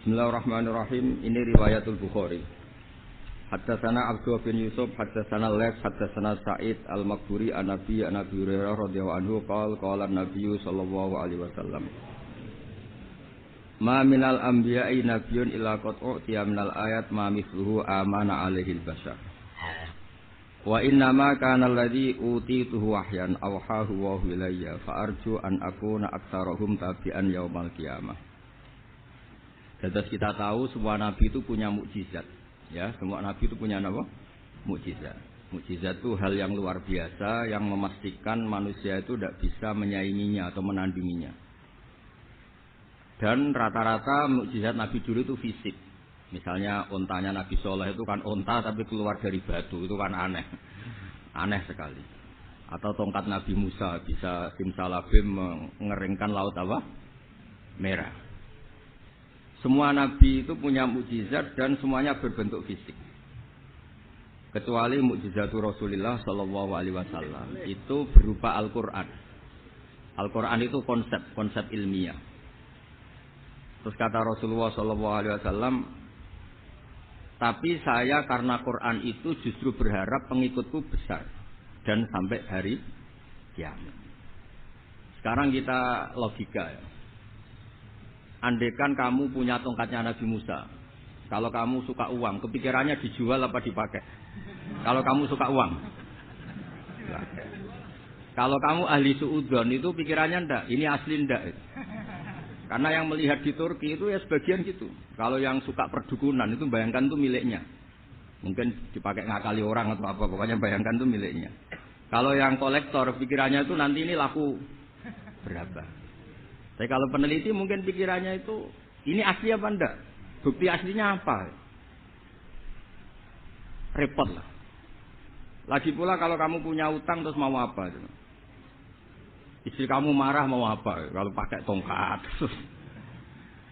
Bismillahirrahmanirrahim. Ini riwayatul Bukhari. Haddatsana Abdullah bin Yusuf, haddatsana Laits, haddatsana Sa'id al-Maqburi an-Nabi Hurairah radhiyallahu anhu qala an-nabiy sallallahu alaihi wasallam. Ma minal anbiya'i nabiyyun illa qad u'tiya minal ayat ma mithluhu amana alaihi al-bashar. Wa inna ma kana alladhi utituhu wahyan awhahu wa ilayya fa arju an akuna aktsarahum tabi'an yaumal qiyamah. Jadi kita tahu semua nabi itu punya mukjizat, ya, semua nabi itu punya apa? Mukjizat. Mukjizat itu hal yang luar biasa yang memastikan manusia itu tidak bisa menyainginya atau menandinginya. Dan rata-rata mukjizat nabi dulu itu fisik. Misalnya ontanya Nabi Soleh itu kan onta tapi keluar dari batu, itu kan aneh, aneh sekali. Atau tongkat Nabi Musa bisa simsalabim mengeringkan laut apa? Merah. Semua nabi itu punya mukjizat dan semuanya berbentuk fisik. Kecuali mukjizatul Rasulullah sallallahu alaihi wasallam itu berupa Al-Qur'an. Al-Qur'an itu konsep ilmiah. Terus kata Rasulullah sallallahu alaihi wasallam, tapi saya karena Quran itu justru berharap pengikutku besar dan sampai hari kiamat. Sekarang kita logika ya. Andaikan kamu punya tongkatnya Nabi Musa, kalau kamu suka uang, kepikirannya dijual apa dipakai? Kalau kamu suka uang, kalau kamu ahli suudzon itu pikirannya ndak, ini asli ndak. Karena yang melihat di Turki itu ya sebagian gitu. Kalau yang suka perdukunan itu bayangkan itu miliknya, mungkin dipakai ngakali orang atau apa, pokoknya bayangkan itu miliknya. Kalau yang kolektor pikirannya itu nanti ini laku berapa. Tapi kalau peneliti mungkin pikirannya itu ini asli apa enggak? Bukti aslinya apa? Repot lah. Lagi pula kalau kamu punya utang terus mau apa? Istri kamu marah mau apa? Kalau pakai tongkat.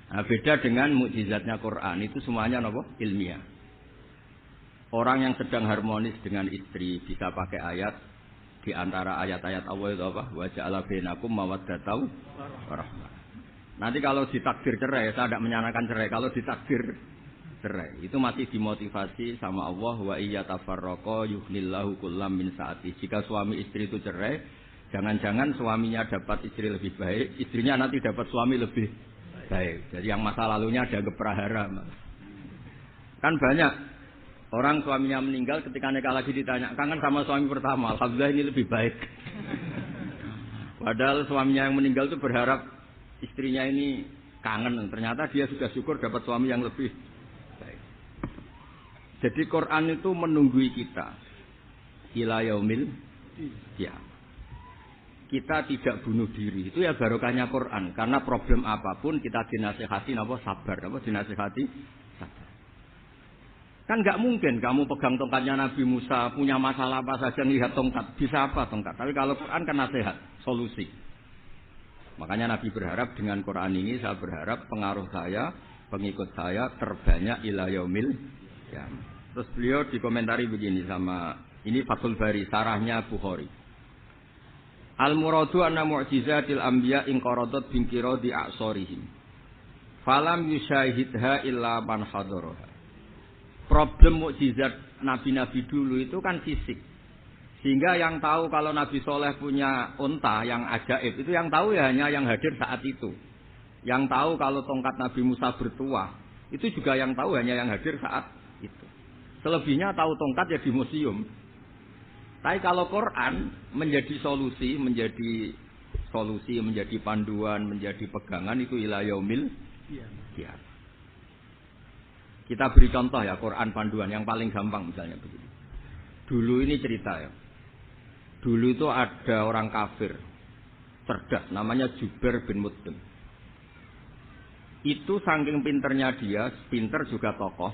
Nah, beda dengan mukjizatnya Quran itu semuanya apa? Ilmiah. Orang yang sedang harmonis dengan istri bisa pakai ayat. Di antara ayat-ayat Allah itu apa? Wa ja'ala bainakum mawaddatan warahmah. Nanti kalau ditakdir cerai, saya tidak menyanangkan cerai. Kalau ditakdir cerai, itu masih dimotivasi sama Allah. Wa iyyatafarraqa yughnillahu kullam min sa'ati. Jika suami istri itu cerai, jangan-jangan suaminya dapat istri lebih baik, istrinya nanti dapat suami lebih baik. Jadi yang masa lalunya ada keprahara. Kan banyak orang suaminya meninggal ketika nikah lagi ditanya, kangen sama suami pertama, alhamdulillah ini lebih baik. Padahal suaminya yang meninggal itu berharap istrinya ini kangen, ternyata dia sudah syukur dapat suami yang lebih baik. Jadi Quran itu menunggui kita ila yaumil qiyamah. Kita tidak bunuh diri, itu ya barokahnya Quran. Karena problem apapun kita dinasihati apa sabar, apa dinasihati sabar. Kan nggak mungkin kamu pegang tongkatnya Nabi Musa, punya masalah apa saja lihat tongkat, bisa apa tongkat. Tapi kalau Quran kan nasihat, solusi. Makanya Nabi berharap dengan Quran ini, saya berharap pengaruh saya, pengikut saya terbanyak ila yaumil qiyamah. Terus beliau dikomentari begini sama, ini Fathul Bari, sarahnya Bukhari. Al-muradu anna mu'jizatil anbiya in qaradat binkiradi a'sorihim. Falam yusyahidha illa man hadaraha. Problem mukjizat nabi-nabi dulu itu kan fisik. Sehingga yang tahu kalau Nabi Soleh punya unta yang ajaib, itu yang tahu ya hanya yang hadir saat itu. Yang tahu kalau tongkat Nabi Musa bertuah, itu juga yang tahu hanya yang hadir saat itu. Selebihnya tahu tongkat ya di museum. Tapi kalau Quran menjadi solusi, menjadi panduan, menjadi pegangan, itu ila yaumil qiyamah. Kita beri contoh ya, Quran panduan yang paling gampang misalnya begini. Dulu ini cerita ya. Dulu itu ada orang kafir cerdas namanya Jubair bin Mut'im. Itu saking pinternya dia, pinter juga tokoh.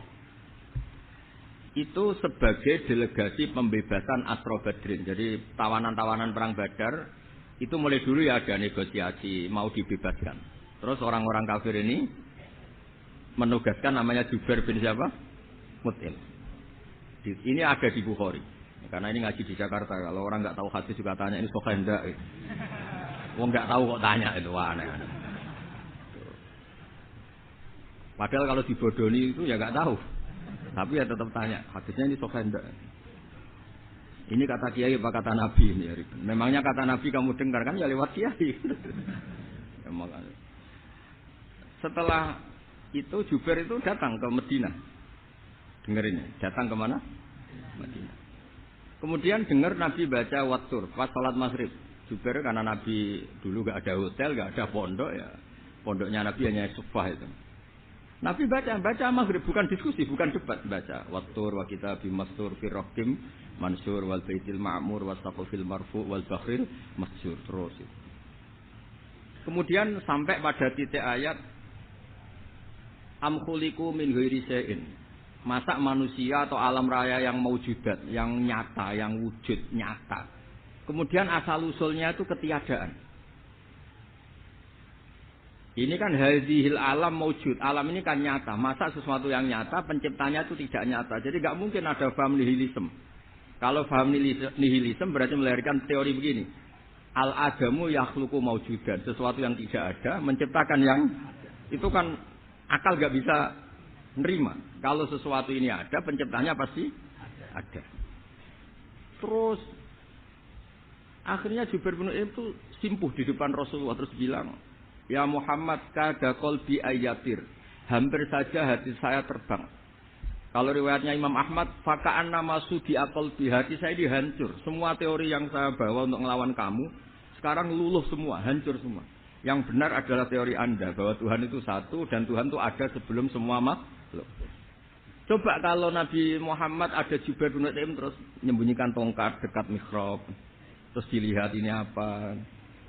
Itu sebagai delegasi pembebasan Asra Badrin. Jadi tawanan-tawanan perang Badar itu mulai dulu ya ada negosiasi mau dibebaskan. Terus orang-orang kafir ini menugaskan namanya Jubair bin siapa? Mut'im. Ini ada di Bukhari. Karena ini ngaji di Jakarta. Kalau orang nggak tahu hadis juga tanya ini sahih enggak? Wong nggak tahu kok tanya itu aneh. Padahal kalau dibodoni itu ya nggak tahu. Tapi ya tetap tanya, hadisnya ini sahih enggak? Ini kata kiai apa kata nabi ini ya. Memangnya kata nabi kamu dengar kan ya lewat kiai. Setelah itu Jubair itu datang ke Madinah. Dengar ini, datang ke mana? Madinah. Kemudian dengar Nabi baca wattur pas salat maghrib. Jubair karena Nabi dulu gak ada hotel, gak ada pondok ya. Pondoknya Nabi hanya sufah itu. Nabi baca maghrib, bukan diskusi, bukan debat, baca wattur wa kitabi mastur fi raqim mansur wal baitil ma'mur was saqfil marfu wal bakhril masjur terus. Kemudian sampai pada titik ayat am khuliqu min ghairi syai'in. Masa manusia atau alam raya yang maujudat, yang nyata, yang wujud nyata. Kemudian asal usulnya itu ketiadaan. Ini kan hadhil alam maujud. Alam ini kan nyata. Masa sesuatu yang nyata penciptanya itu tidak nyata. Jadi enggak mungkin ada paham nihilisme. Kalau paham nihilisme berarti melahirkan teori begini. Al-adamu yakhluqu maujudan. Sesuatu yang tidak ada menciptakan yang itu kan akal enggak bisa nerima. Kalau sesuatu ini ada, penciptanya pasti ada. Terus akhirnya Jubair bin Mut'im itu simpuh di depan Rasulullah terus bilang, "Ya Muhammad, kada qalbi ayatir." Hampir saja hati saya terbang. Kalau riwayatnya Imam Ahmad, faka'an nama sudi qalbi, hati saya dihancur. Semua teori yang saya bawa untuk melawan kamu sekarang luluh semua, hancur semua. Yang benar adalah teori Anda bahwa Tuhan itu satu dan Tuhan itu ada sebelum semua makhluk. Coba kalau Nabi Muhammad ada Jubair bin Mut'im terus menyembunyikan tongkat dekat mihrab. Terus dilihat ini apa.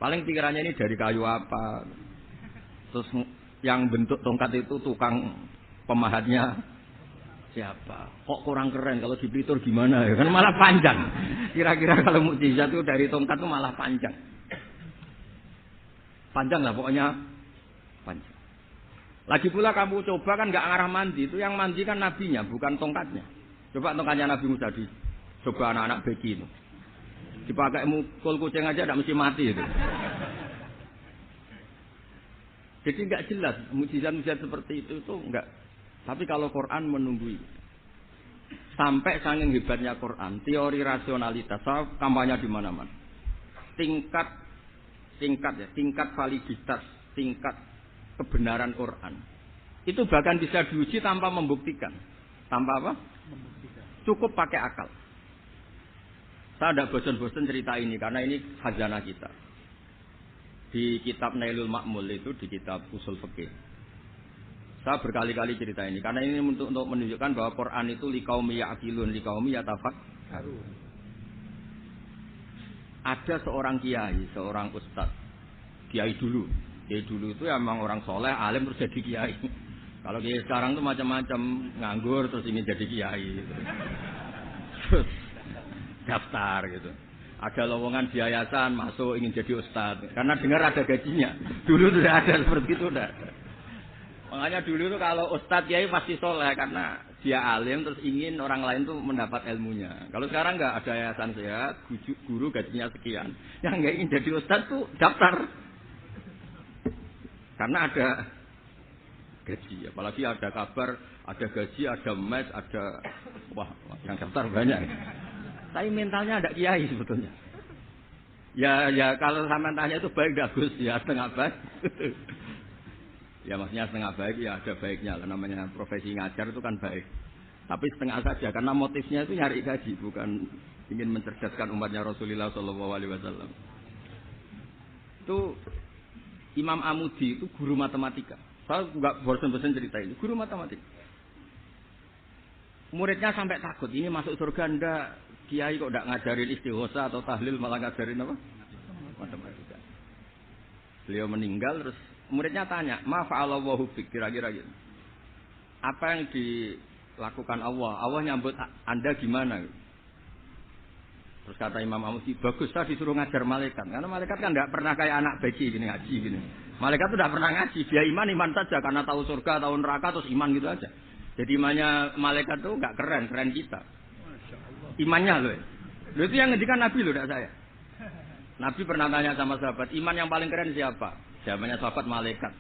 Paling pikirannya ini dari kayu apa. Terus yang bentuk tongkat itu tukang pemahatnya siapa. Kok kurang keren kalau di Blitur gimana ya. Kan malah panjang. Kira-kira kalau mukjizat itu dari tongkat itu malah panjang. Panjang lah pokoknya. Panjang. Lagi pula kamu coba kan nggak ngarah mandi. Itu yang mandi kan nabinya, bukan tongkatnya. Coba tongkatnya Nabi Musa coba anak-anak beki itu. Dipakai mukul kucing aja tidak mesti mati itu. Jadi nggak jelas mukjizat-mukjizat seperti itu nggak. Tapi kalau Quran menunggui. Sampai saking hebatnya Quran, teori rasionalitas, kampanye di mana-mana. Tingkat validitas, tingkat kebenaran Quran. Itu bahkan bisa diuji tanpa membuktikan. Tanpa apa? Membuktikan. Cukup pakai akal. Saya tidak bosan-bosan cerita ini karena ini khazanah kita. Di kitab Nailul Ma'mul itu, di kitab Usul Fiqih. Saya berkali-kali cerita ini karena ini untuk menunjukkan bahwa Quran itu liqaumi ya'qilun, liqaumi yatafakkarun. Ada seorang kiai, seorang ustaz, kiai dulu. Kiai dulu itu emang orang soleh, alim terus jadi kiai. Kalau kiai sekarang tuh macam-macam, nganggur terus ingin jadi kiai. Terus daftar gitu. Ada lowongan di yayasan masuk ingin jadi ustaz. Karena dengar ada gajinya. Dulu sudah ada seperti itu udah. Makanya dulu tuh kalau ustaz kiai pasti soleh karena dia alim terus ingin orang lain tuh mendapat ilmunya. Kalau sekarang nggak ada yayasan sehat, guru gajinya sekian. Yang nggak ingin jadi ustaz tuh daftar. Karena ada gaji, apalagi ada kabar, ada gaji, ada mes, ada wah yang daftar banyak. Tapi mentalnya ada kiai sebetulnya. Ya kalau sama tanya itu baik bagus ya setengah baik. Ya maksudnya setengah baik ya ada baiknya lah, namanya profesi ngajar itu kan baik. Tapi setengah saja karena motifnya itu nyari gaji bukan ingin mencerdaskan umatnya Rasulullah SAW. Itu Imam Amudi itu guru matematika. Saya nggak bosan-bosan cerita ini. Guru matematika. Muridnya sampai takut. Ini masuk surga ndak? Kiai kok ndak ngajarin istighosa atau tahlil malah ngajarin apa? Matematika. Beliau meninggal terus muridnya tanya, "Ma fa'alallahu bik?" Kira-kira gitu. Apa yang dilakukan Allah? Allah nyambut Anda gimana? Terus kata Imam Amudi, bagus saya disuruh ngajar malaikat. Karena malaikat kan tidak pernah kayak anak beki gini ngaji gini. Malaikat itu tidak pernah ngaji. Dia iman saja karena tahu surga, tahu neraka terus iman gitu aja. Jadi imannya malaikat itu nggak keren kita. Imannya loh. Loh itu yang ngendikan Nabi loh, tidak saya. Nabi pernah tanya sama sahabat, iman yang paling keren siapa? Jawabannya sahabat malaikat.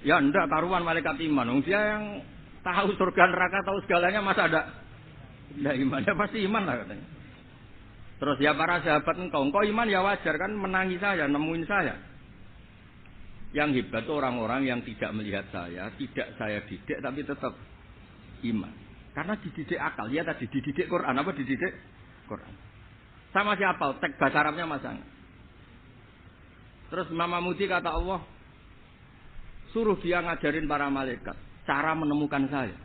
Ya ndak karuan malaikat iman. Wong dia yang tahu surga neraka, tahu segalanya masa ada ndak iman? Ya pasti iman lah katanya. Terus ya para sahabat engkau iman ya wajar kan menangi saya, nemuin saya. Yang hebat itu orang-orang yang tidak melihat saya, tidak saya didik tapi tetap iman. Karena dididik akal, ya tadi dididik Quran, apa dididik Quran. Sama siapa? Teks bahasa Arabnya masang. Terus Imam Mahmudi kata Allah, suruh dia ngajarin para malaikat cara menemukan saya.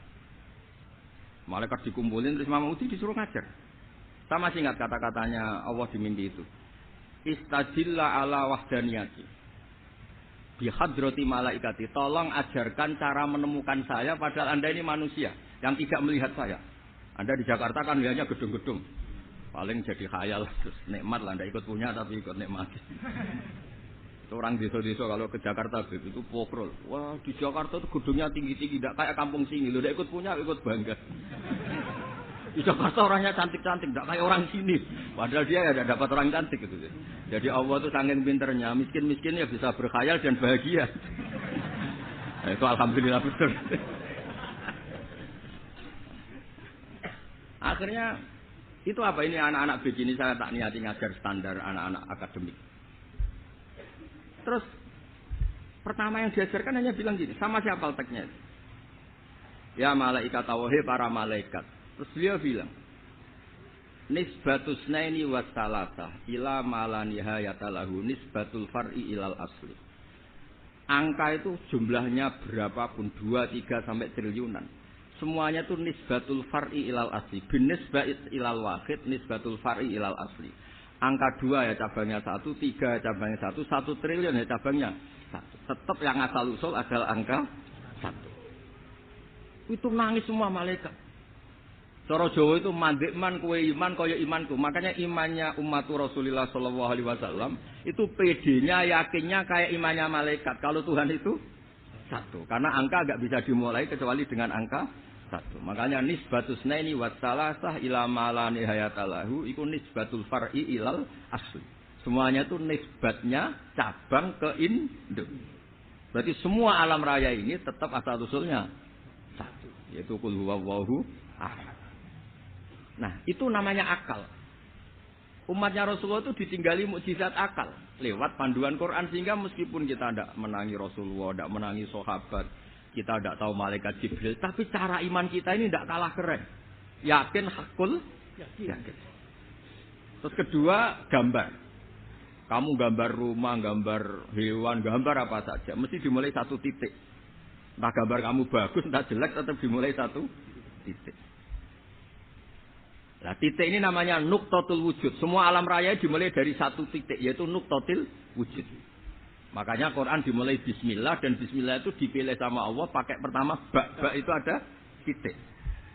Malaikat dikumpulin terus Imam Mahmudi disuruh ngajar. Sama ingat kata-katanya Allah di mimpi itu. Istajilla ala wahdaniyati. Bihadrati malaikati. Tolong ajarkan cara menemukan saya padahal Anda ini manusia yang tidak melihat saya. Anda di Jakarta kan lihatnya gedung-gedung. Paling jadi khayal terus nikmat lah Anda ikut punya tapi ikut nikmat. Orang desa-desa kalau ke Jakarta itu pokrol. Wah, di Jakarta itu gedungnya tinggi-tinggi tidak kayak kampung sini. Lo ikut punya ikut bangga. Di Jakarta orangnya cantik-cantik, tidak kayak orang sini. Padahal dia ya tidak dapat orang cantik gitu. Jadi Allah itu saking pinternya, miskin-miskin ya bisa berkhayal dan bahagia. Nah, itu alhamdulillah betul. Akhirnya itu apa ini anak-anak begini saya tak niati ngajar standar anak-anak akademik. Terus pertama yang diajarkan hanya bilang gini, sama siapa teksnya? Ya malaikat tauhid para malaikat. Terus beliau bilang, nisbatus naini wassalatah ila malaniha yatalahu nisbatul far'i ilal asli. Angka itu jumlahnya berapapun 2, 3 sampai triliunan. Semuanya itu nisbatul far'i ilal asli. Bin nisbat ilal wahid nisbatul far'i ilal asli. Angka 2 ya cabangnya 1, 3 cabangnya 1, 1 triliun ya cabangnya 1. Tetap yang asal usul adalah angka 1. Itu nangis semua malaikat. Cara Jawa itu mandek man kowe iman kaya imanku. Makanya imannya umat Rasulullah sallallahu alaihi wasallam itu PD-nya yakinnya kayak imannya malaikat. Kalau Tuhan itu 1. Karena angka enggak bisa dimulai kecuali dengan angka 1. Makanya nisbatus naini wassalasah ila malani hayatalahu iku nisbatul far'i ilal asli. Semuanya itu nisbatnya cabang ke induk. Berarti semua alam raya ini tetap asal usulnya 1, yaitu qul huwallahu ahad. Nah, itu namanya akal. Umatnya Rasulullah itu ditinggali mukjizat akal lewat panduan Quran sehingga meskipun kita tidak menangi Rasulullah, tidak menangi sahabat, kita tidak tahu malaikat Jibril, tapi cara iman kita ini tidak kalah keren. Yakin hakul yakin. Terus kedua, gambar. Kamu gambar rumah, gambar hewan, gambar apa saja, mesti dimulai 1 titik. Entah gambar kamu bagus, entah jelek, tetap dimulai 1 titik. Nah, titik ini namanya nuqtatul wujud. Semua alam raya dimulai dari 1 titik, yaitu nuqtatul wujud. Makanya Quran dimulai bismillah, dan bismillah itu dipilih sama Allah pakai pertama ba itu ada titik.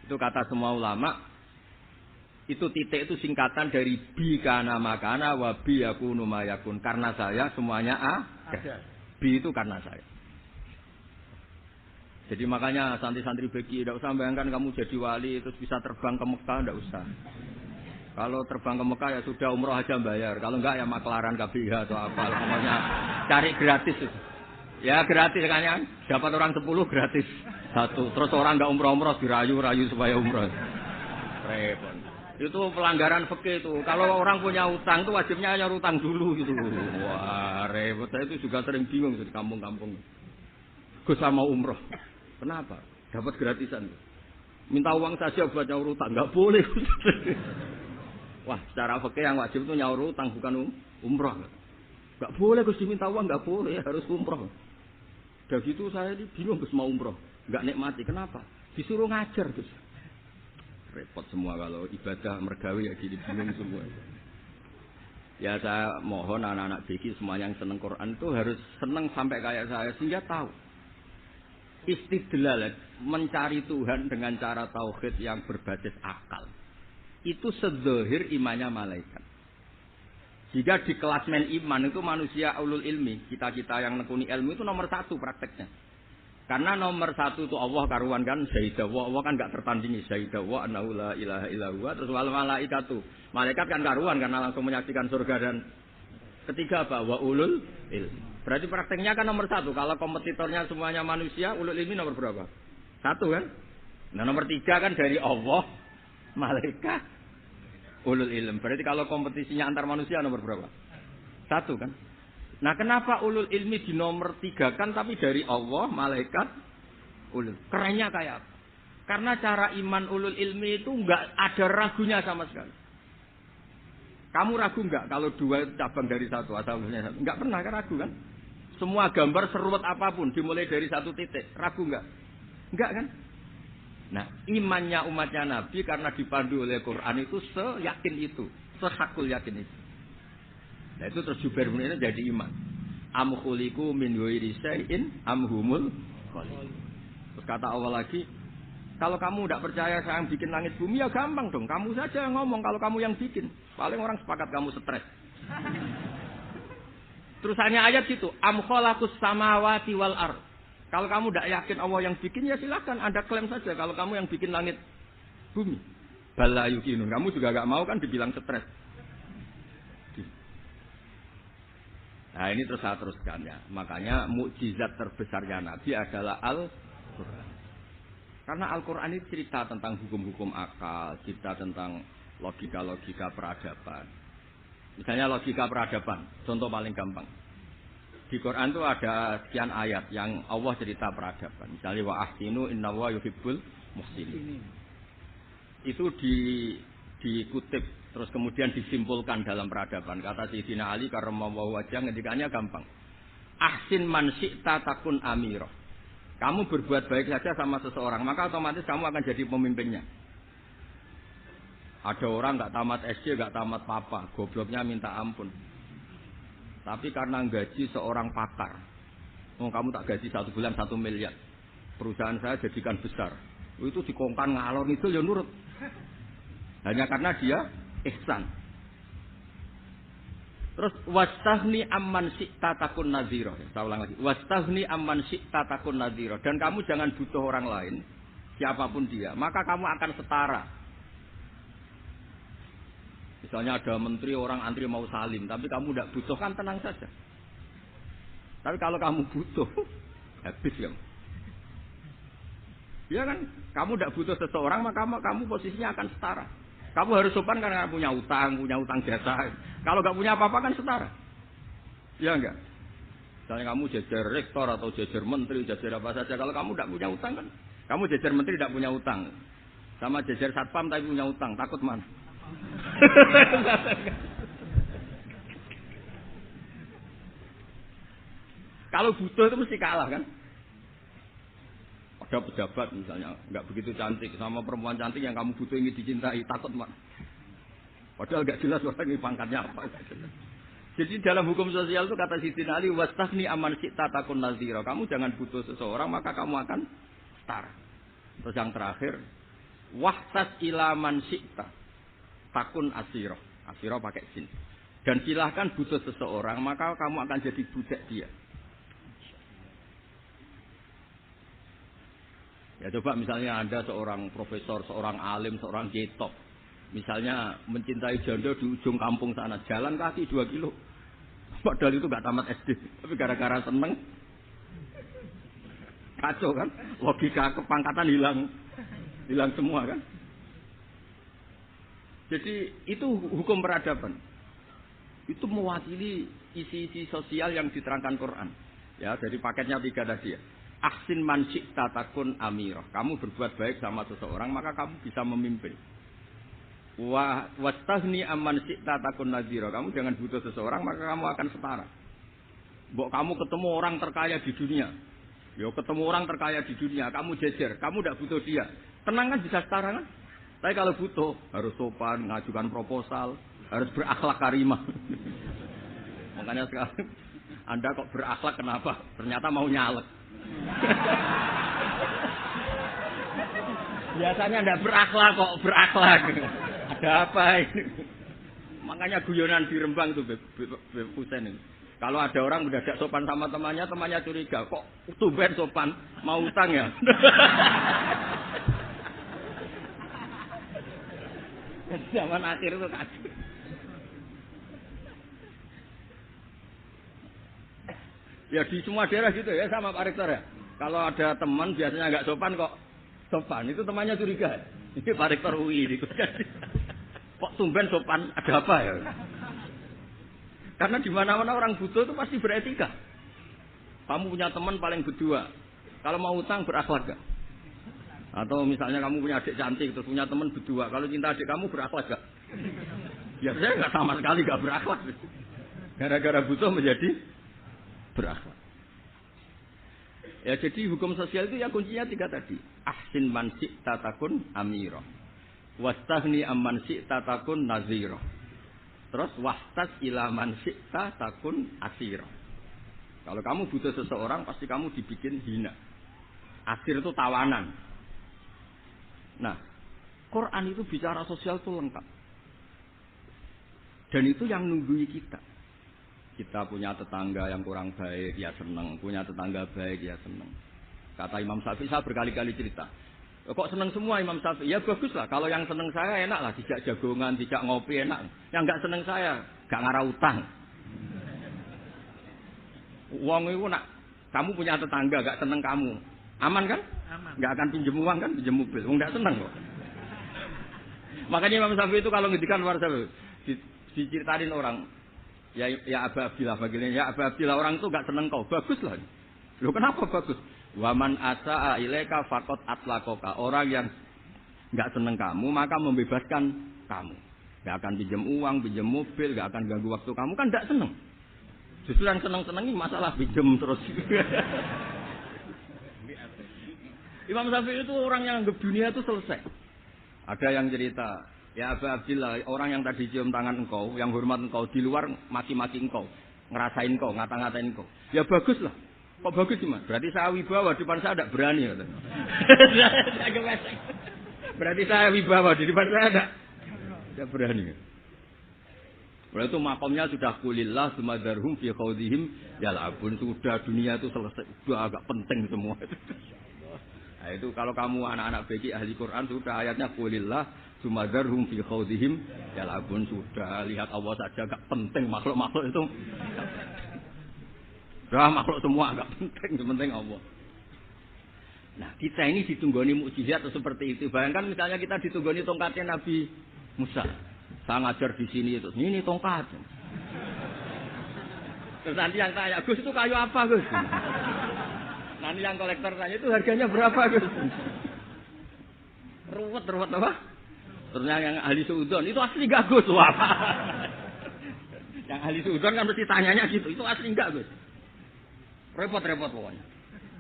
Itu kata semua ulama. Itu titik itu singkatan dari bi kana makana wa bi yakunu mayakun. Karena saya semuanya ada. Bi itu karena saya. Jadi makanya santri-santri beki tidak usah bayangkan kamu jadi wali terus bisa terbang ke Mekah, tidak usah. Kalau terbang ke Mekah ya sudah umroh aja bayar. Kalau enggak ya maklaran KBH atau apa. Pokoknya cari gratis. Ya gratis kan ya. Dapat orang 10 gratis 1. Terus orang enggak umroh-umroh dirayu-rayu supaya umroh. Repot. Itu pelanggaran fikih itu. Kalau orang punya utang itu wajibnya hanya utang dulu gitu. Wah repot. Saya itu juga sering bingung di kampung-kampung. Gus sama umroh. Kenapa? Dapat gratisan. Minta uang saja buat nyaur utang. Enggak boleh. Wah, secara fikih yang wajib itu nyaur utang bukan umroh. Enggak boleh Gus diminta uang, enggak boleh, harus umroh. Udah gitu saya ini bingung Gus mau umroh. Enggak nikmati. Kenapa? Disuruh ngajar Gus. Repot semua kalau ibadah mergawe ya gini bingung semua. Ya saya mohon anak-anak BK semuanya yang seneng Quran itu harus seneng sampai kayak saya sehingga tahu. Istidlal mencari Tuhan dengan cara tauhid yang berbasis akal itu sedzahir imannya malaikat. Jika di klasmen iman itu manusia ulul ilmi, kita-kita yang nekuni ilmu itu nomor 1 prakteknya. Karena nomor 1 itu Allah karuan kan syahidah Allah kan enggak tertandingi syahidah wa annahu la ilaha illallah. Terus wal malaikatu, malaikat kan karuan karena langsung menyaksikan surga. Dan ketiga apa? Wa ulul ilmi. Berarti prakteknya kan nomor 1. Kalau kompetitornya semuanya manusia, ulul ilmi nomor berapa? 1 kan? Nah nomor 3 kan dari Allah, malaikat, ulul ilm. Berarti kalau kompetisinya antar manusia nomor berapa? 1 kan? Nah kenapa ulul ilmi di nomor 3 kan tapi dari Allah, malaikat, ulul. Kerennya kayak apa? Karena cara iman ulul ilmi itu enggak ada ragunya sama sekali. Kamu ragu enggak kalau 2 cabang dari 1 asalnya 1? Enggak pernah kan ragu kan? Semua gambar seruat apapun dimulai dari 1 titik, ragu enggak? Enggak kan? Nah, imannya umatnya Nabi karena dipandu oleh Quran itu seyakin itu, sehakul yakin itu. Nah, itu terus Jubair bin Mut'im jadi iman. Am khuliqu min ghairi syai'in am humul khaliqun. Terus kata Allah lagi, kalau kamu tidak percaya saya yang bikin langit bumi ya gampang dong. Kamu saja yang ngomong kalau kamu yang bikin. Paling orang sepakat kamu stres. Terusannya ayat situ. Am khalaqus samawati wal ard. Kalau kamu tidak yakin Allah yang bikin ya silakan Anda klaim saja kalau kamu yang bikin langit bumi. Bala yuqinun. Kamu juga gak mau kan dibilang stres. Nah ini terus saya teruskan ya. Makanya mukjizat terbesarnya Nabi adalah Al-Quran. Karena Al-Quran ini cerita tentang hukum-hukum akal, cerita tentang logika-logika peradaban. Misalnya logika peradaban, contoh paling gampang. Di Quran itu ada sekian ayat yang Allah cerita peradaban. Misalnya wa ahsinu innallaha yuhibbul muhsinin. Itu dikutip terus kemudian disimpulkan dalam peradaban. Kata Sayyidina Ali karramallahu wajhahu ngendikannya gampang. Ahsin man syi'ta takun amirah. Kamu berbuat baik saja sama seseorang, maka otomatis kamu akan jadi pemimpinnya. Ada orang nggak tamat SD, nggak tamat papa, gobloknya minta ampun. Tapi karena gaji seorang pakar, kamu tak gaji 1 bulan 1 miliar, perusahaan saya jadikan besar. Itu dikongkan ngalor itu ya nurut. Hanya karena dia ihsan. Terus wastahni amman syi'ta takun nadhira. Saya ulang lagi. Wastahni amman syi'ta takun nadhira. Dan kamu jangan butuh orang lain, siapapun dia, maka kamu akan setara. Misalnya ada menteri orang antri mau salim, tapi kamu tidak butuh kan tenang saja. Tapi kalau kamu butuh, habis ya. Ya kan, kamu tidak butuh seseorang, maka kamu posisinya akan setara. Kamu harus sopan karena punya utang jasa. Kalau nggak punya apa-apa kan setara. Ya enggak? Misalnya kamu jajar rektor atau jajar menteri, jajar apa saja. Kalau kamu tidak punya utang kan, kamu jajar menteri tidak punya utang. Sama jajar satpam tapi punya utang, takut mana? Kalau butuh itu mesti kalah kan? Ada pejabat misalnya nggak begitu cantik sama perempuan cantik yang kamu butuh ingin dicintai, takut mak. Padahal nggak jelas orang ini pangkatnya apa. Jadi dalam hukum sosial itu kata Sayyidina Ali wastahni aman syi'ta takun nadhira. Kamu jangan butuh seseorang maka kamu akan setara. Terus yang terakhir wahtas ilaman syi'ta takun asira. Asira pakai sin. Dan silahkan butuh seseorang maka kamu akan jadi budak dia. Ya coba misalnya Anda seorang profesor, seorang alim, seorang jetop. Misalnya mencintai janda di ujung kampung sana, jalan kaki 2 kilo. Padahal itu gak tamat SD, tapi gara-gara seneng. Kacau kan? Logika kepangkatan hilang semua kan? Jadi itu hukum peradaban. Itu mewakili isi-isi sosial yang diterangkan Quran. Ya, dari paketnya 3 tadi ya. Ahsin man syi'ta takun amirah. Kamu berbuat baik sama seseorang maka kamu bisa memimpin. Wastahni amman syi'ta takun nadhira. Kamu jangan butuh seseorang maka kamu akan setara. Mbok kamu ketemu orang terkaya di dunia. Ya ketemu orang terkaya di dunia, kamu jejer, kamu tidak butuh dia. Tenang kan bisa setara kan? Tapi kalau butuh harus sopan, ngajukan proposal, harus berakhlak karimah. Makanya sekarang Anda kok berakhlak kenapa? Ternyata mau nyalek. Biasanya tidak berakhlak kok berakhlak. Ada apa ini? Makanya guyonan di Rembang itu Beb Husain ini. Kalau ada orang udah tidak sopan sama temannya curiga. Kok tumben sopan? Mau utang ya? Zaman akhir itu kacau. Ya di semua daerah gitu ya sama Pak Rektor ya. Kalau ada teman biasanya nggak sopan kok sopan, itu temannya curiga. Ini Pak Rektor UI ini. Kok tumben sopan, ada apa ya? Karena di mana-mana orang butuh itu pasti beretika. Kamu punya teman paling berdua, kalau mau utang berakhlak gak? Atau misalnya kamu punya adik cantik, terus punya teman berdua, kalau cinta adik kamu berakhlak gak? Ya saya nggak sama sekali nggak berakhlak. Gara-gara butuh menjadi berakhlak. Ya jadi hukum sosial itu ya kuncinya 3 tadi. Ahsin man syi'ta takun amira. Wastaghni amman syi'ta takun nazira. Terus wahtas ila man syi'ta takun asira. Kalau kamu butuh seseorang pasti kamu dibikin hina. Asir itu tawanan. Nah, Quran itu bicara sosial itu lengkap. Dan itu yang nunggui kita. Kita punya tetangga yang kurang baik, ya senang. Punya tetangga baik, ya senang. Kata Imam Syafi'i, saya berkali-kali cerita. Kok senang semua Imam Syafi'i? Ya bagus lah. Kalau yang senang saya enak lah. Tidak jagongan, tidak ngopi enak. Yang nggak senang saya, nggak ngarah utang. Uang itu nak, kamu punya tetangga nggak senang kamu. Aman kan? Aman. Nggak akan pinjam uang kan, pinjam mobil. Nggak senang kok. Makanya Imam Syafi'i itu kalau ngedikan luar Syafi'i, diceritain orang. Ya Aba Abdillah bagian ya Aba Abdillah orang itu enggak seneng kau. Bagus lah. Loh kenapa bagus? Waman asaa ilaika faqat atlaqaka. Orang yang enggak seneng kamu maka membebaskan kamu. Enggak akan pinjam uang, pinjam mobil, enggak akan ganggu waktu kamu kan enggak seneng. Justru yang seneng-senengi masalah pinjam terus. Imam Syafi'i itu orang yang anggap dunia itu selesai. Ada yang cerita ya Aba Abdillah, orang yang tadi cium tangan engkau, yang hormat engkau, di luar maki-maki engkau, ngerasain engkau, ngata-ngatain engkau. Ya bagus lah. Kok bagus sih mas? Berarti saya wibawa, di depan saya tidak berani. Berarti saya wibawa, di depan saya tidak berani. Berarti itu makomnya sudah kulillah, sumadarhum fi khawdihim, yal'abun. Sudah dunia itu selesai, sudah agak penting semua. Nah itu kalau kamu anak-anak beki ahli Quran, sudah ayatnya kulillah, sumadarhum fi khawdihim yal'abun. Sudah lihat Allah saja agak penting, makhluk-makhluk itu makhluk semua agak penting, sepenting Allah. Nah kita ini ditunggoni mukjizat seperti itu. Bayangkan misalnya kita ditunggoni tongkatnya Nabi Musa. Saya ngajar di sini itu, ini tongkat. Terus nanti yang tanya, Gus itu kayu apa Gus? Nanti yang kolektor tanya itu harganya berapa Gus? Ruwet apa? Ternyata yang ahli suudon itu asli gak Gus? Wah. Yang ahli suudon kan mesti tanyanya gitu, itu asli gak Gus? Repot-repot pokoknya.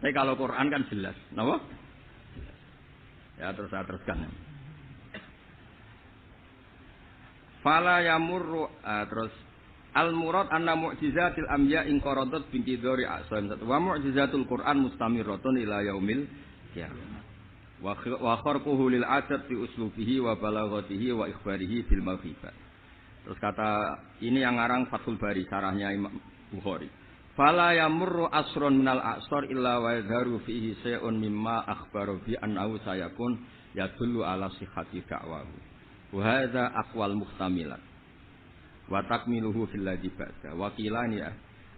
Tapi kalau Quran kan jelas, kenapa? Ya terus saya teruskan. Fala yamurru terus al-murad anna mu'jizatil anbiya in qaradat bin qidari asam wa mu'jizatul Quran mustamirratun ila yaumil qiyamah. Wa kharquhu lil adat fi uslubihi wa balaghatihi wa ikhbarihi bil mawhibah. Terus kata ini yang ngarang Fathul Bari sarahnya Imam Bukhari. Fala yamurru asrun minal a'sar illa wa yadharu fihi shay'un mimma akhbaru bi annahu sayakun yadullu ala sihhati da'wahu. Wa hadza aqwal muhtamilat. Wa takmiluhu fil ladzi ba'da. Wa qilani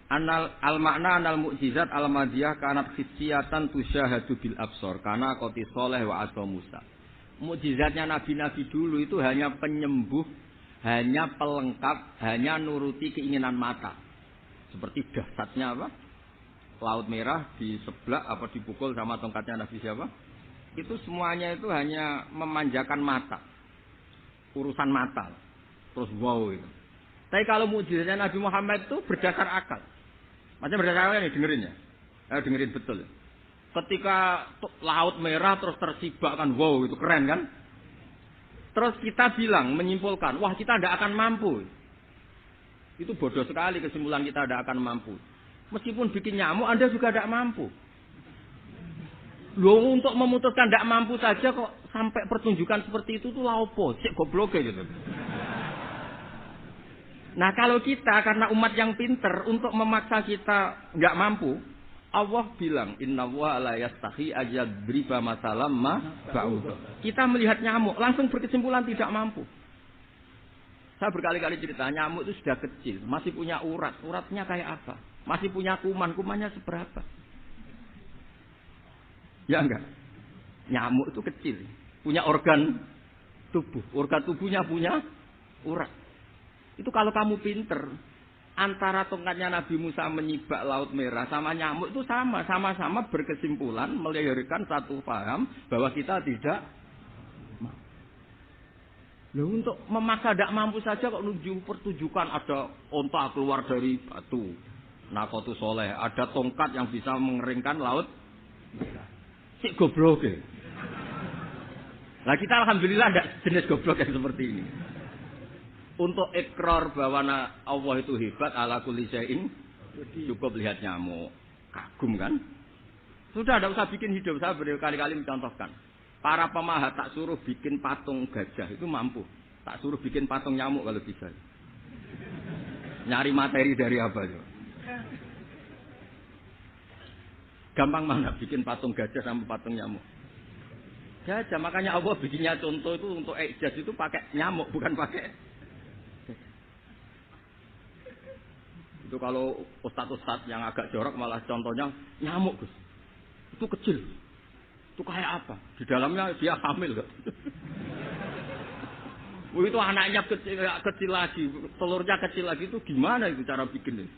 anal al-makna anal mu'jizat al-madiyah kanat khissiyatan tusyahadu bil absar kana qoti soleh wa asa Musa. Mukjizatnya nabi-nabi dulu itu hanya penyembuh, hanya pelengkap, hanya nuruti keinginan mata. Seperti dahsyatnya apa? Laut Merah di sebelah apa dipukul sama tongkatnya Nabi siapa? Itu semuanya itu hanya memanjakan mata. Urusan mata. Terus wow itu. Tapi kalau mukjizatnya Nabi Muhammad itu berdasar akal. Macam berdasar akal nih dengerin ya. Dengerin betul. Ketika Laut Merah terus tersibak kan wow itu keren kan? Terus kita bilang menyimpulkan, wah kita tidak akan mampu. Itu bodoh sekali kesimpulan kita tidak akan mampu. Meskipun bikin nyamuk, Anda juga tidak mampu. Loh untuk memutuskan tidak mampu saja kok sampai pertunjukan seperti itu tuh laopo, cek goblok gitu. Nah kalau kita karena umat yang pinter untuk memaksa kita nggak mampu, Allah bilang Inna wa la yastahi ajadriba masalam ma ba'ud. Kita melihat nyamuk langsung berkesimpulan tidak mampu. Saya berkali-kali cerita nyamuk itu sudah kecil, masih punya urat. Uratnya kayak apa? Masih punya kuman, kumannya seberapa? Ya enggak? Nyamuk itu kecil, punya organ tubuhnya punya urat. Itu kalau kamu pinter, antara tongkatnya Nabi Musa menyibak Laut Merah sama nyamuk itu sama-sama berkesimpulan melahirkan satu paham bahwa kita tidak mampu. Loh, untuk memaksa tidak mampu saja kok pertunjukan ada onta keluar dari batu. Nakotu soleh, ada tongkat yang bisa mengeringkan laut. Sik goblok ya. Nah kita alhamdulillah tidak jenis goblok yang seperti ini. Untuk ikrar bahwa Allah itu hebat ala kulli syai'in, cukup lihat nyamuk. Kagum kan? Sudah tidak usah bikin hidup. Saya berkali-kali mencontohkan. Para pemahat tak suruh bikin patung gajah itu mampu. Tak suruh bikin patung nyamuk kalau bisa. Nyari materi dari apa itu? Gampang mana bikin patung gajah sama patung nyamuk? Gajah, makanya Allah bikinnya contoh itu untuk ijaz itu pakai nyamuk, bukan pakai. Itu kalau ustadz-ustadz yang agak jorok malah contohnya nyamuk, Gus. Itu kecil. Itu kayak apa? Di dalamnya dia hamil, kan? Itu anaknya kecil lagi, telurnya kecil lagi, itu gimana itu cara bikin itu?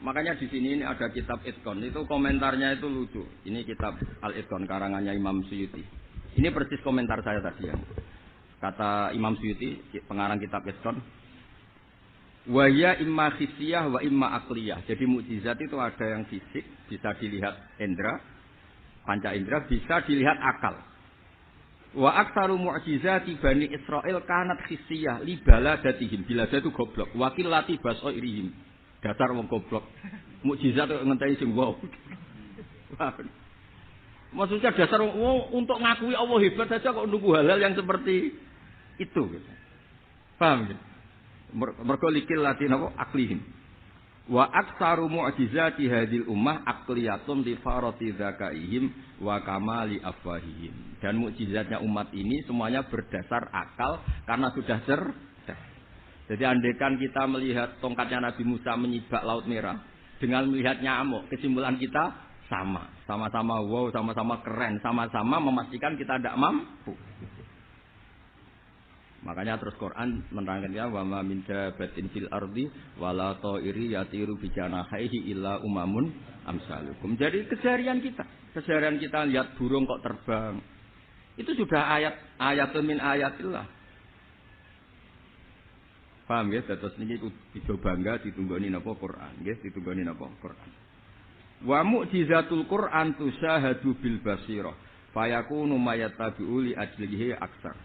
Makanya di sini ini ada kitab Itqan, itu komentarnya itu lucu. Ini kitab Al-Itqan karangannya Imam Suyuti. Ini persis komentar saya tadi ya. Kata Imam Suyuti, pengarang kitab Itqan, wa ya imma khissiyah wa imma aqliyah. Jadi mukjizat itu ada yang fisik, bisa dilihat indra, panca indra, bisa dilihat akal. Wa aktsaru mu'jizati Bani Israil kanat khissiyah li baladatihim. Bilada itu goblok, wakilati basairihim. Dasar wong goblok. Mukjizat kok ngenteni sing wow. Maksudnya dasar untuk ngakui Allah hebat saja kok nunggu hal-hal yang seperti itu gitu. Paham gitu? Mergo likil latin apa aklihim. Wa aktsaru mu'jizati hadhil ummah aqliyatun li farati dzakaihim wa kamali afwahihim. Dan mukjizatnya umat ini semuanya berdasar akal karena sudah cerdas. Jadi andaikan kita melihat tongkatnya Nabi Musa menyibak Laut Merah dengan melihat nyamuk, kesimpulan kita sama-sama wow, sama-sama keren, sama-sama memastikan kita tidak mampu. Makanya terus Quran menerangkannya wa ma min dabatin fil ardi wala ta'iri yatiru bi janahihi illa umamun amsalukum. Jadi keseharian kita lihat burung kok terbang. Itu sudah ayatun min ayatillah. Paham ya, terus niki iso bangga ditunggoni napa Quran, nggih, ditunggoni napa Quran. Wa mu'jizatul Quran tusahadu bil basirah, fayakunu mayattabi'u li ajlihi aksar.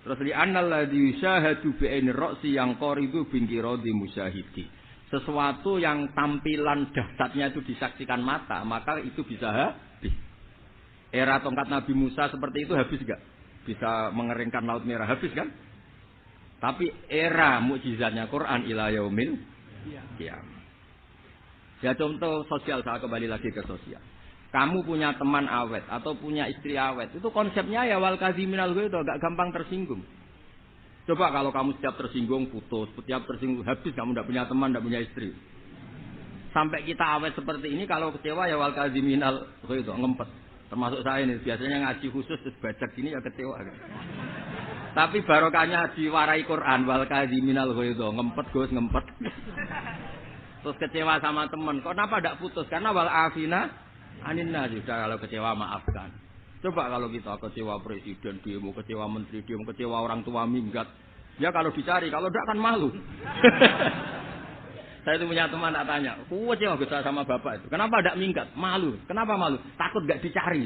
Terus li annal ladzi yushahadu bi ainir ra'si yang qaridu bingkiradi musyahidi. Sesuatu yang tampilan dahsyatnya itu disaksikan mata, maka itu bisa habis. Era tongkat Nabi Musa seperti itu habis enggak? Bisa mengeringkan Laut Merah, habis kan? Tapi era mukjizatnya Quran ila yaumil qiyamah. Ya contoh sosial, saya kembali lagi ke sosial. Kamu punya teman awet atau punya istri awet, itu konsepnya ya wal kaziminal ghaiz itu agak gampang tersinggung. Coba kalau kamu setiap tersinggung putus, setiap tersinggung habis, kamu tidak punya teman, tidak punya istri. Sampai kita awet seperti ini, kalau kecewa ya wal kaziminal ghaiz itu ngempet. Termasuk saya ini biasanya ngaji khusus terus baca gini ya kecewa. Tapi barokahnya diwarai Quran wal kaziminal ghaiz ngempet Gus ngempet. Terus kecewa sama teman, kok kenapa tidak putus? Karena wal afina aninna sudah, kalau kecewa maafkan. Coba kalau kita kecewa presiden demo, kecewa menteri demo, kecewa orang tua minggat. Ya kalau dicari, kalau tidak kan malu. Saya itu punya teman tak tanya, kecewa Gus sama bapak itu. Kenapa tidak minggat? Malu. Kenapa malu? Takut nggak dicari.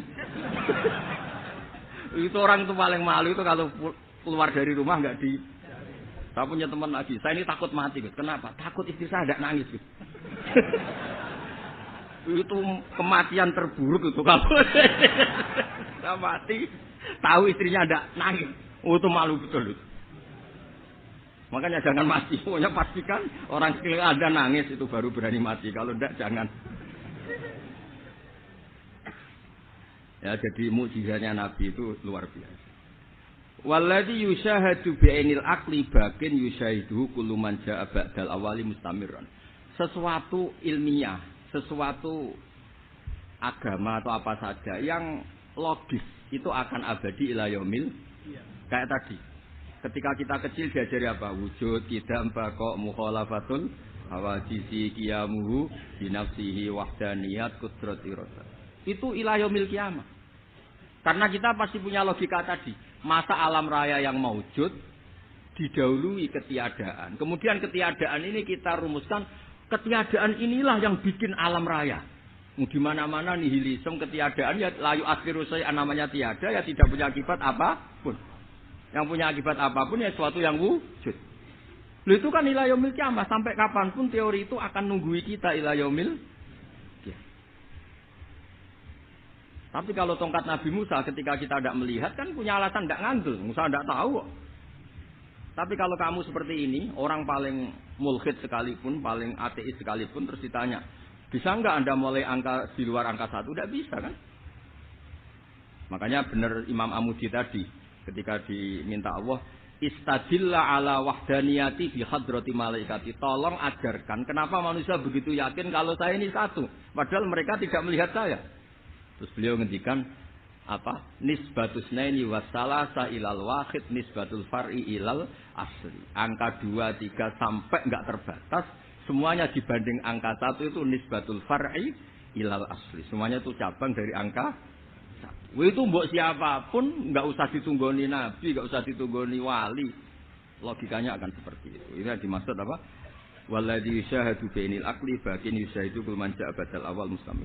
Itu orang itu paling malu itu kalau keluar dari rumah nggak di. Saya punya teman lagi. Saya ini takut mati, Gus. Kenapa? Takut istri saya tidak nangis, Gus. Itu kematian terburuk itu kalau saya mati, tahu istrinya tidak nangis. Oh, itu malu betul itu. Makanya jangan mati. Pokoknya pastikan orang sekeliling Anda nangis itu baru berani mati. Kalau tidak jangan. Ya jadi mukjizatnya Nabi itu luar biasa. Walladzi yusyahadu bi'ainil aqli bakin yusyahidu kullu man jaa ba'dal awali mustamirran. Sesuatu ilmiah, sesuatu agama atau apa saja yang logis itu akan abadi ila yaumil. Kayak tadi. Ketika kita kecil diajari apa? Wujud, tidak, baqa, mukhalafatul hawadisi qiyamuhu binafsihi wahdaniyat qudrat irada. Itu ila yaumil qiyamah. Karena kita pasti punya logika tadi. Masa alam raya yang maujud didahului ketiadaan. Kemudian ketiadaan ini kita rumuskan, ketiadaan inilah yang bikin alam raya. Di mana-mana nihilisme ketiadaan ya layu akhiru saya namanya tiada ya tidak punya akibat apapun. Yang punya akibat apapun ya sesuatu yang wujud. Lalu itu kan ila yaumil qiyamah, sampai kapanpun teori itu akan nunggui kita ila yaumil. Tapi kalau tongkat Nabi Musa ketika kita tidak melihat kan punya alasan tidak ngantul. Musa tidak tahu. Tapi kalau kamu seperti ini, orang paling mulhid sekalipun, paling ateis sekalipun, terus ditanya, bisa enggak Anda mulai angka di luar angka 1? Tidak bisa kan? Makanya benar Imam Amudi tadi, ketika diminta Allah, istadilla ala wahdaniyati fi hadrati malaikati. Tolong ajarkan kenapa manusia begitu yakin kalau saya ini satu. Padahal mereka tidak melihat saya. Terus beliau ngendikan apa? Nisbatus naini wasalasa ilal wahid nisbatul far'i ilal asli. Angka 2, 3 sampai enggak terbatas, semuanya dibanding angka 1 itu nisbatul far'i ilal asli. Semuanya itu cabang dari angka 1. Itu mbok siapapun enggak usah ditunggoni nabi, enggak usah ditunggoni wali. Logikanya akan seperti itu. Ini yang dimaksud apa? Walladzi yusyahadu bainil aqli bakin yusyahidu kul man ja'a badal awal mustamir.